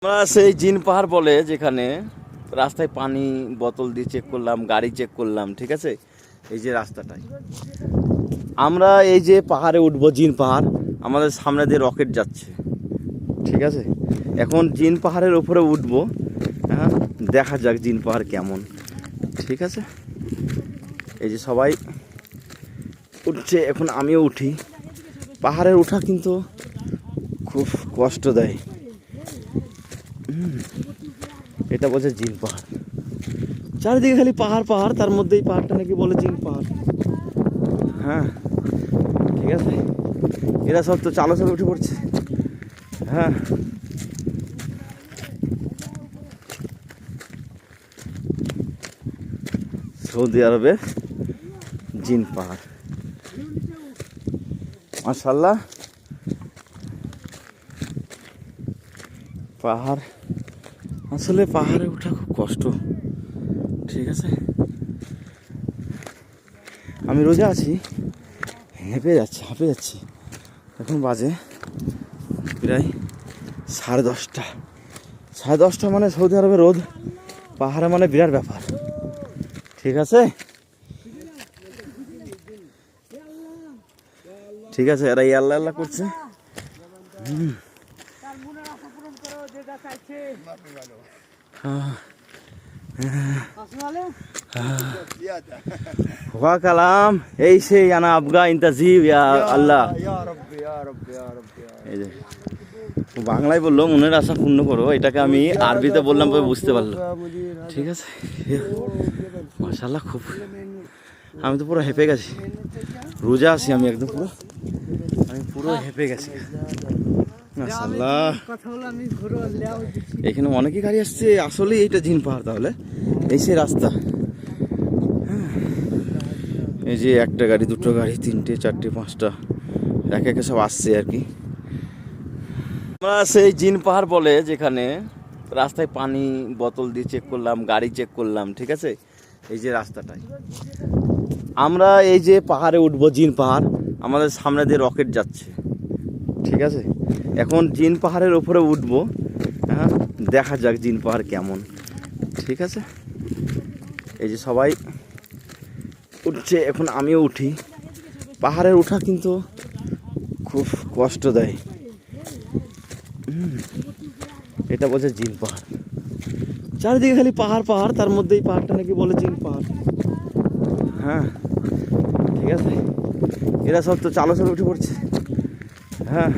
আমরা সেই জিন পাহাড় বলে যেখানে রাস্তায় পানি বোতল দিয়ে চেক করলাম, গাড়ি চেক করলাম, ঠিক আছে। এই যে রাস্তাটাই আমরা এই যে পাহাড়ে উঠবো, জিন পাহাড় আমাদের সামনে দিয়ে রকেট যাচ্ছে, ঠিক আছে। এখন জিন পাহাড়ের উপরে উঠবো, হ্যাঁ, দেখা যাক জিন পাহাড় কেমন, ঠিক আছে। এই যে সবাই উঠছে, এখন আমিও উঠি। পাহাড়ের ওঠা কিন্তু খুব কষ্ট দেয়। এটা বলছে জিন পাহাড়, চারিদিকে খালি পাহাড় পাহাড়, তার মধ্যে এই পাহাড়টা নাকি বলে জিন পাহাড়। হ্যাঁ, ঠিক আছে। এরা সব তো চালো চালো উঠে পড়ছে। হ্যাঁ, সৌদি আরবে জিন পাহাড়, মাশাআল্লাহ। পাহাড়, আসলে পাহাড়ে ওঠা খুব কষ্ট, ঠিক আছে। আমি রোজা আছি, হেঁপে যাচ্ছি। এখন বাজে প্রায় 10:30। 10:30 মানে সৌদি আরবে রোদ, পাহাড়ে মানে বিরাট ব্যাপার, ঠিক আছে। ঠিক আছে, এরা আল্লাহ আল্লাহ করছে। हुआ कलाम ऐसे याना अबगा इंतजीब या আল্লাহ। এই যে বাংলায় বললো মনের আশা পূর্ণ করো, এটাকে আমি আরবিতে বললাম, বুঝতে পারলো, ঠিক আছে। মাশাআল্লাহ, খুব, আমি তো পুরো হেঁপে গেছি। রোজা আছি আমি, একদম পুরো হেঁপে গেছি। মাশাআল্লাহ, এখানে অনেকই গাড়ি আসছে। আসলে এইটা জিন পাহাড়, তাহলে এই সে রাস্তা। এই যে একটা গাড়ি, দুটো গাড়ি, তিনটে, চারটে, পাঁচটা, একে একে সব আসছে আর কি। আমরা সেই জিন পাহাড় বলে যেখানে রাস্তায় পানি বোতল দিয়ে চেক করলাম, গাড়ি চেক করলাম, ঠিক আছে। এই যে রাস্তাটাই আমরা এই যে পাহাড়ে উঠবো, জিন পাহাড় আমাদের সামনে দিয়ে রকেট যাচ্ছে, ঠিক আছে। এখন জিন পাহাড়ের উপরে উঠবো, হ্যাঁ, দেখা যাক জিন পাহাড় কেমন, ঠিক আছে। এই যে সবাই উঠছে, এখন আমিও উঠি। পাহাড়ের ওঠা কিন্তু খুব কষ্ট দেয়। এটা বলছে জিন পাহাড়, চারিদিকে খালি পাহাড় পাহাড়, তার মধ্যে এই পাহাড়টা নাকি বলে জিন পাহাড়। হ্যাঁ, ঠিক আছে। এরা সব তো চালো চালো উঠে পড়ছে। হ্যাঁ।